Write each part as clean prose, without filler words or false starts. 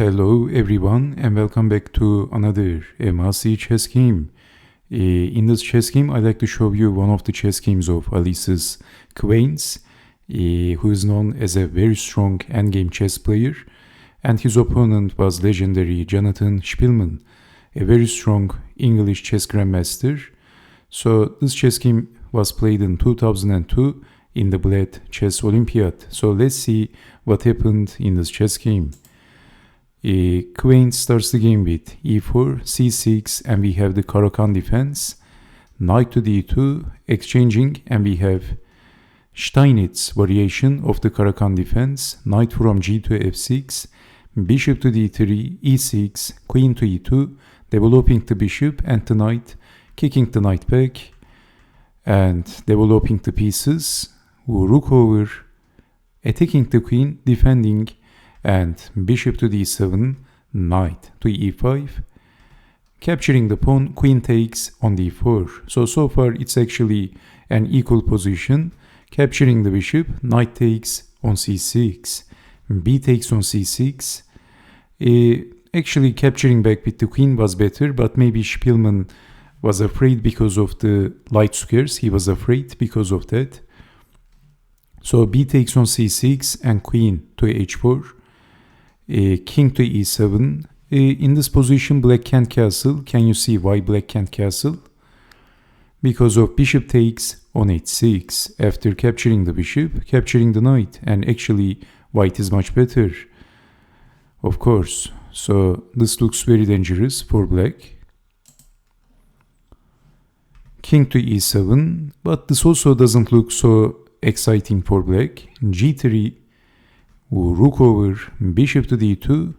Hello everyone and welcome back to another MRC chess game. In this chess game I'd like to show you one of the chess games of Aloyzas Kveinys, who is known as a very strong endgame chess player, and his opponent was legendary Jonathan Speelman, a very strong English chess grandmaster. So this chess game was played in 2002 in the Bled Olympiad. So let's see what happened in this chess game. Kveinys starts the game with e4, c6, and we have the Caro-Kann defense, knight to d2, exchanging, and we have Steinitz variation of the Caro-Kann defense, knight from g to f6, bishop to d3, e6, queen to e2, developing the bishop and the knight, kicking the knight back, and developing the pieces, rook over, attacking the queen, defending, and bishop to d7, knight to e5, capturing the pawn, queen takes on d4. So far it's actually an equal position. Capturing the bishop, knight takes on c6, b takes on c6. Actually capturing back with the queen was better, but maybe Speelman was afraid because of the light squares. He was afraid because of that. So b takes on c6 and queen to h4. King to e7. In this position black can't castle. Can you see why black can't castle? Because of bishop takes on h6. After capturing the bishop, capturing the knight, and actually white is much better, of course. So this looks very dangerous for black. King to e7, but this also doesn't look so exciting for black. g3, rook over, bishop to d2,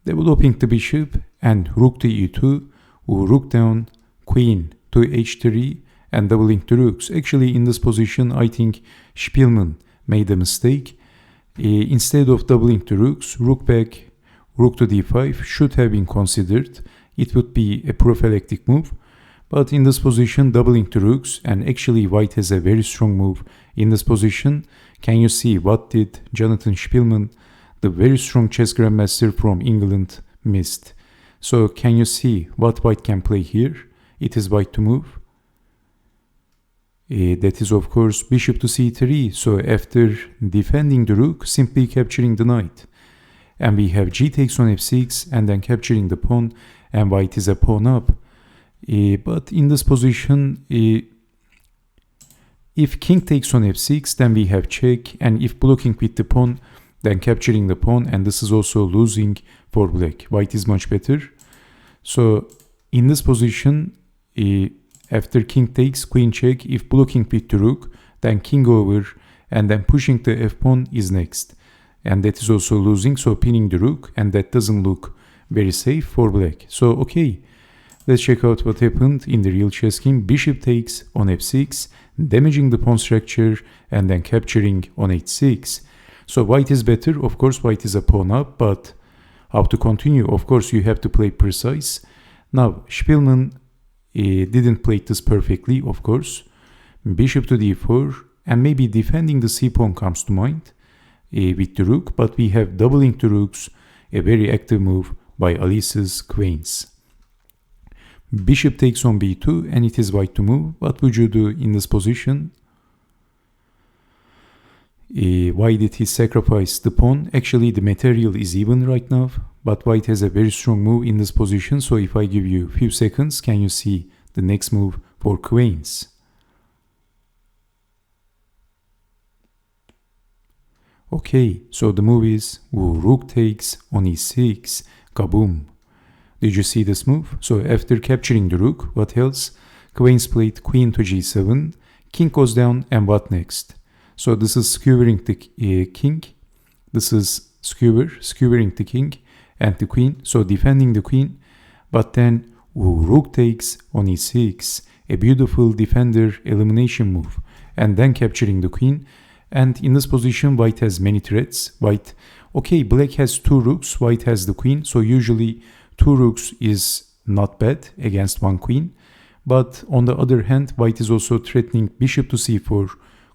developing the bishop, and rook to e2, rook down, queen to h3, and doubling the rooks. Actually, in this position, I think Speelman made a mistake. Instead of doubling the rooks, rook back, rook to d5 should have been considered. It would be a prophylactic move. But in this position, doubling the rooks, and actually white has a very strong move in this position. Can you see what did Jonathan Speelman, the very strong chess grandmaster from England, missed? So can you see what white can play here? It is white to move. That is of course bishop to c3. So after defending the rook, simply capturing the knight. And we have g takes on f6 and then capturing the pawn, and white is a pawn up. But in this position, if king takes on f6, then we have check, and if blocking with the pawn, then capturing the pawn, and this is also losing for black. White is much better. So in this position, after king takes, queen check, if blocking with the rook, then king over, and then pushing the f-pawn is next. And that is also losing, so pinning the rook, and that doesn't look very safe for black. So okay. Let's check out what happened in the real chess game. Bishop takes on f6, damaging the pawn structure, and then capturing on h6. So white is better. Of course, white is a pawn up, but how to continue? Of course, you have to play precise. Now, Speelman didn't play this perfectly, of course. Bishop to d4, and maybe defending the c-pawn comes to mind with the rook, but we have doubling the rooks, a very active move by Aloyzas Kveinys. Bishop takes on b2, and it is white to move. What would you do in this position? Why did he sacrifice the pawn? Actually, the material is even right now, but white has a very strong move in this position. So if I give you a few seconds, can you see the next move for Kveinys? Okay, so the move is rook takes on e6, kaboom. Did you see this move? So after capturing the rook, what else? Kveinys played queen to g7, king goes down, and what next? So this is skewering the king, this is skewering the king and the queen, so defending the queen, but then rook takes on e6, a beautiful defender elimination move, and then capturing the queen. And in this position, white has many threats. Okay, black has two rooks, white has the queen, so usually two rooks is not bad against one queen. But on the other hand, white is also threatening bishop to c4,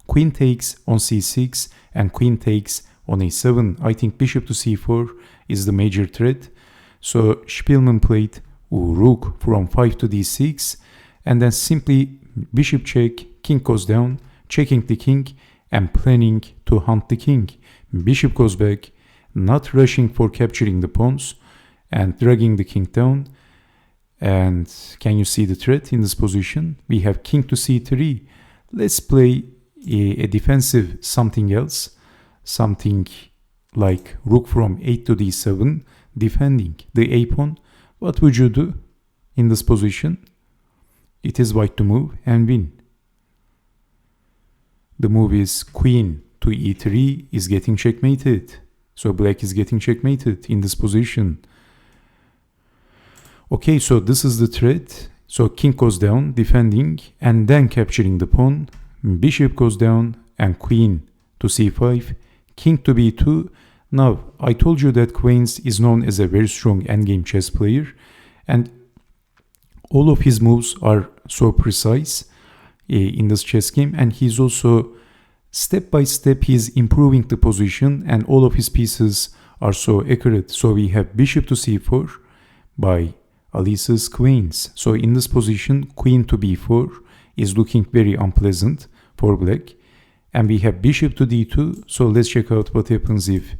queen takes on c6, and queen takes on a7. I think bishop to c4 is the major threat. So Speelman played rook from 5 to d6, and then simply bishop check, king goes down, checking the king, and planning to hunt the king. Bishop goes back, not rushing for capturing the pawns, and dragging the king down. And can you see the threat in this position? We have king to c3. Let's play a defensive something else, something like rook from 8 to d7, defending the a pawn. What would you do in this position? It is white to move and win. The move is queen to e3 is getting checkmated. So black is getting checkmated in this position. Okay, so this is the threat. So king goes down, defending, and then capturing the pawn. Bishop goes down, and queen to c5, king to b2. Now, I told you that Kveinys is known as a very strong endgame chess player, and all of his moves are so precise in this chess game, and he's also step by step he's improving the position, and all of his pieces are so accurate. So we have bishop to c4 by Aloyzas Kveinys. So in this position, queen to b4 is looking very unpleasant for black, and we have bishop to d2. So let's check out what happens if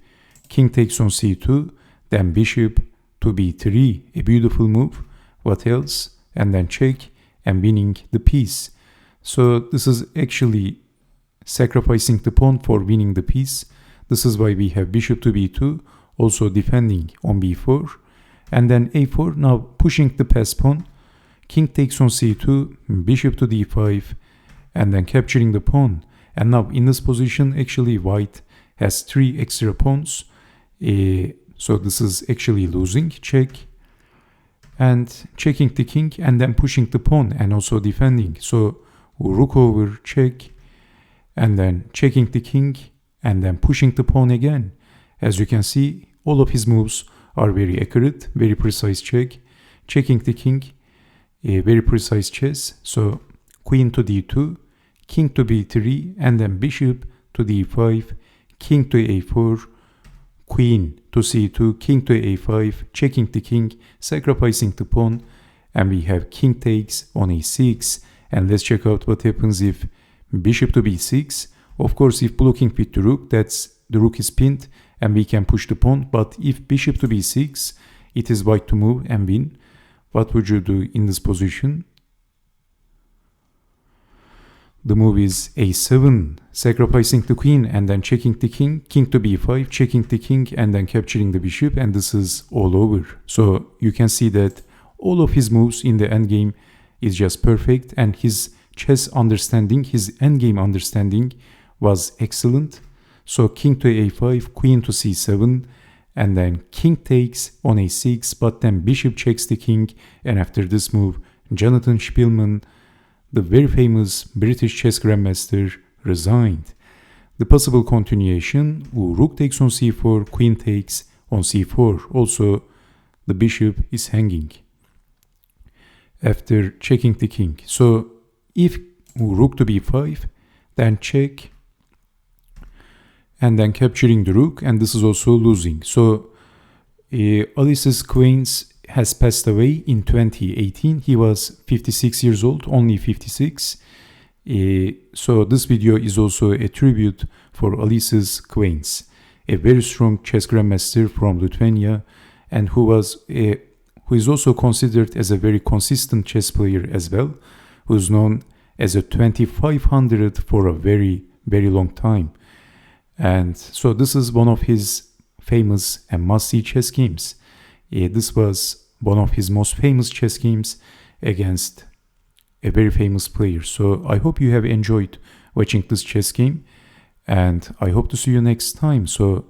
king takes on c2, then bishop to b3, a beautiful move. What else? And then check and winning the piece. So this is actually sacrificing the pawn for winning the piece. This is why we have bishop to b2, also defending on b4, and then a4, now pushing the pass pawn. King takes on c2, bishop to d5, and then capturing the pawn. And now in this position, actually white has 3 extra pawns. So this is actually losing. Check, and checking the king, and then pushing the pawn, and also defending. So rook over, check, and then checking the king, and then pushing the pawn again. As you can see, all of his moves are very accurate, very precise check, checking the king, a very precise chess. So queen to d2, king to b3, and then bishop to d5, king to a4, queen to c2, king to a5, checking the king, sacrificing the pawn, and we have king takes on a6. And let's check out what happens if bishop to b6. Of course, if blocking with the rook, that's the rook is pinned and we can push the pawn. But if bishop to b6, it is white to move and win. What would you do in this position? The move is a7, sacrificing the queen and then checking the king, king to b5, checking the king, and then capturing the bishop, and this is all over. So you can see that all of his moves in the endgame is just perfect, and his chess understanding, his endgame understanding was excellent. So king to a5, queen to c7, and then king takes on a6, but then bishop checks the king, and after this move, Jonathan Speelman, the very famous British chess grandmaster, resigned. The possible continuation, rook takes on c4, queen takes on c4. Also, the bishop is hanging after checking the king. So if rook to b5, then check, and then capturing the rook, and this is also losing. So Aloyzas Kveinys has passed away in 2018. He was 56 years old, only 56. So this video is also a tribute for Aloyzas Kveinys, a very strong chess grandmaster from Lithuania, and who is also considered as a very consistent chess player as well, who is known as a 2500 for a very, very long time. And so this is one of his famous and must-see chess games. This was one of his most famous chess games against a very famous player. So I hope you have enjoyed watching this chess game, and I hope to see you next time. So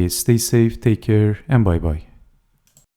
stay safe, take care, and bye-bye.